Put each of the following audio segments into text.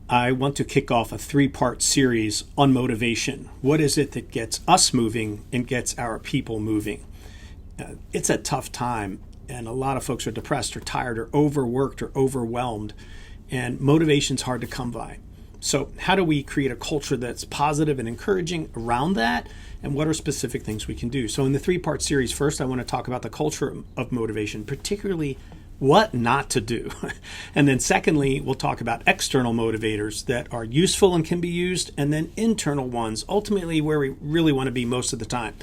I want to kick off a 3-part series on motivation. What is it that gets us moving and gets our people moving? It's a tough time, and a lot of folks are depressed or tired or overworked or overwhelmed, and motivation's hard to come by. So how do we create a culture that's positive and encouraging around that? And what are specific things we can do? So in the 3-part series, first I want to talk about the culture of motivation, particularly what not to do. And then secondly, we'll talk about external motivators that are useful and can be used, and then internal ones, ultimately where we really want to be most of the time.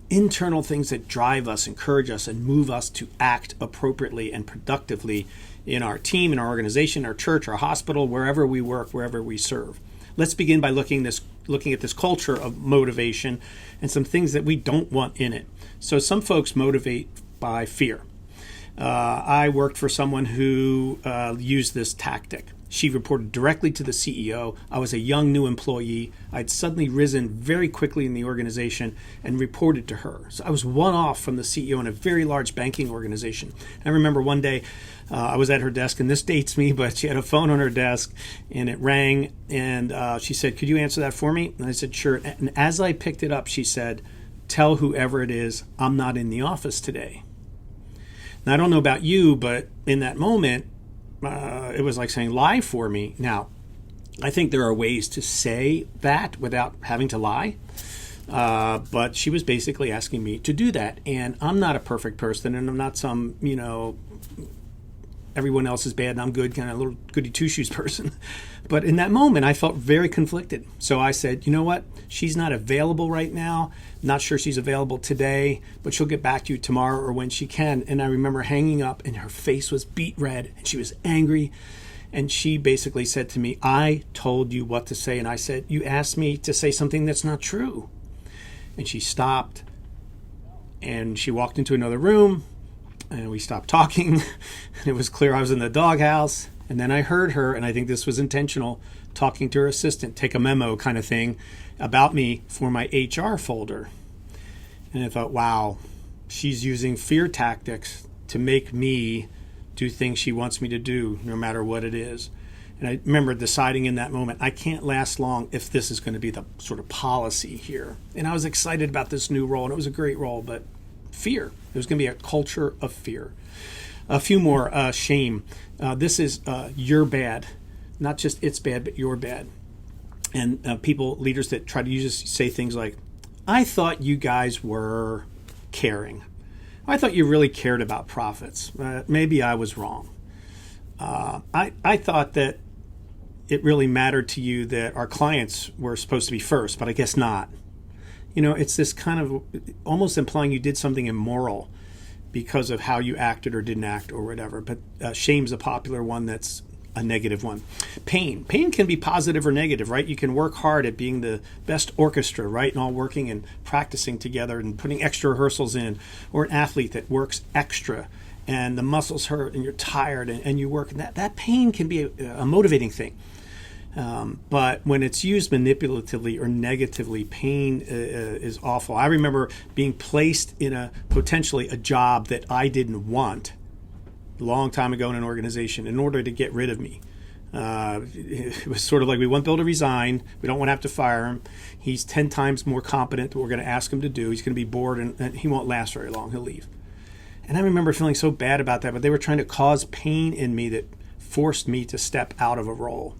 Internal things that drive us, encourage us, and move us to act appropriately and productively in our team, in our organization, our church, our hospital, wherever we work, wherever we serve. Let's begin by looking at this culture of motivation and some things that we don't want in it. So some folks motivate by fear. I worked for someone who used this tactic. She reported directly to the CEO. I was a young new employee. I'd suddenly risen very quickly in the organization and reported to her. So I was one off from the CEO in a very large banking organization. I remember one day I was at her desk, and this dates me, but she had a phone on her desk and it rang, and she said, "Could you answer that for me?" And I said, "Sure." And as I picked it up, she said, "Tell whoever it is I'm not in the office today." Now, I don't know about you, but in that moment, it was like saying lie for me. Now, I think there are ways to say that without having to lie. But she was basically asking me to do that. And I'm not a perfect person, and I'm not some, everyone else is bad and I'm good, kind of little goody two-shoes person. But in that moment, I felt very conflicted. So I said, you know what? She's not available right now. Not sure she's available today, but she'll get back to you tomorrow or when she can. And I remember hanging up, and her face was beet red, and she was angry. And she basically said to me, "I told you what to say." And I said, "You asked me to say something that's not true." And she stopped, and she walked into another room, and we stopped talking. And it was clear I was in the doghouse. And then I heard her, and I think this was intentional, talking to her assistant, take a memo kind of thing about me for my HR folder. And I thought, wow, she's using fear tactics to make me do things she wants me to do, no matter what it is. And I remember deciding in that moment, I can't last long if this is going to be the sort of policy here. And I was excited about this new role, and it was a great role, but fear. There's going to be a culture of fear. A few more, shame. This is you're bad. Not just it's bad, but you're bad. And leaders that try to say things like, "I thought you guys were caring. I thought you really cared about profits. Maybe I was wrong. I thought that it really mattered to you that our clients were supposed to be first, but I guess not." It's this kind of almost implying you did something immoral because of how you acted or didn't act or whatever. But shame's a popular one that's a negative one. Pain can be positive or negative, right? You can work hard at being the best orchestra, right? And all working and practicing together and putting extra rehearsals in, or an athlete that works extra and the muscles hurt and you're tired and you work. And that pain can be a motivating thing. But when it's used manipulatively or negatively, pain is awful. I remember being placed in potentially a job that I didn't want a long time ago in an organization in order to get rid of me. It was sort of like, we want Bill to resign. We don't want to have to fire him. He's 10 times more competent than we're going to ask him to do. He's going to be bored and he won't last very long. He'll leave. And I remember feeling so bad about that, but they were trying to cause pain in me that forced me to step out of a role.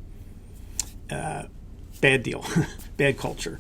Bad deal, bad culture.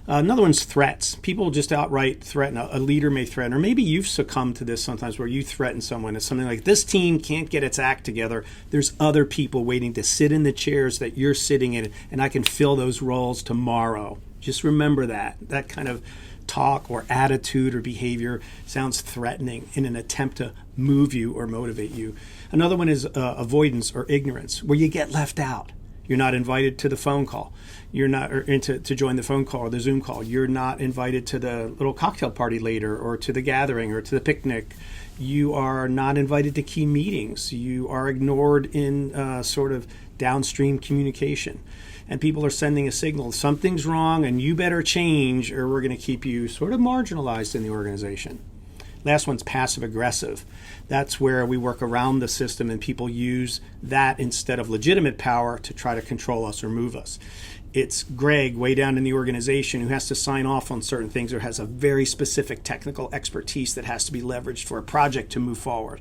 Another one's threats. People just outright threaten. A leader may threaten, or maybe you've succumbed to this sometimes where you threaten someone. It's something like, this team can't get its act together. There's other people waiting to sit in the chairs that you're sitting in, and I can fill those roles tomorrow. Just remember that kind of talk or attitude or behavior sounds threatening in an attempt to move you or motivate you. Another one is avoidance or ignorance, where you get left out. You're not invited to the phone call. You're not to join the phone call or the Zoom call. You're not invited to the little cocktail party later, or to the gathering, or to the picnic. You are not invited to key meetings. You are ignored in sort of downstream communication. And people are sending a signal, something's wrong and you better change, or we're going to keep you sort of marginalized in the organization. Last one's passive aggressive. That's where we work around the system and people use that instead of legitimate power to try to control us or move us. It's Greg way down in the organization who has to sign off on certain things or has a very specific technical expertise that has to be leveraged for a project to move forward.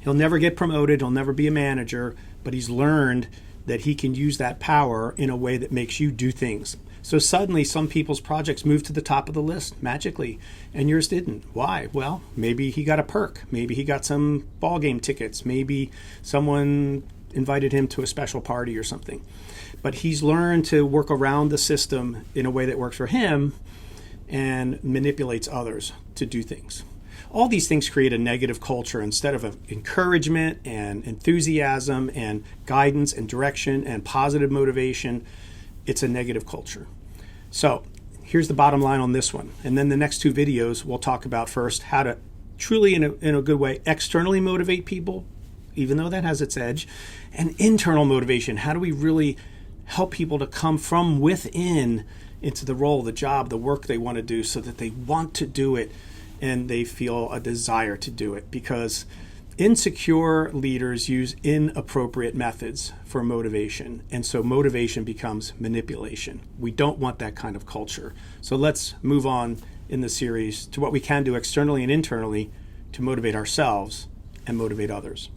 He'll never get promoted, he'll never be a manager, but he's learned that he can use that power in a way that makes you do things. So suddenly some people's projects move to the top of the list magically, and yours didn't. Why? Well, maybe he got a perk. Maybe he got some ball game tickets. Maybe someone invited him to a special party or something. But he's learned to work around the system in a way that works for him and manipulates others to do things. All these things create a negative culture instead of encouragement and enthusiasm and guidance and direction and positive motivation. It's a negative culture. So here's the bottom line on this one. And then the next two videos, we'll talk about first how to truly, in a good way, externally motivate people, even though that has its edge, and internal motivation. How do we really help people to come from within into the role, the job, the work they want to do so that they want to do it and they feel a desire to do it? Because insecure leaders use inappropriate methods for motivation, and so motivation becomes manipulation. We don't want that kind of culture. So let's move on in the series to what we can do externally and internally to motivate ourselves and motivate others.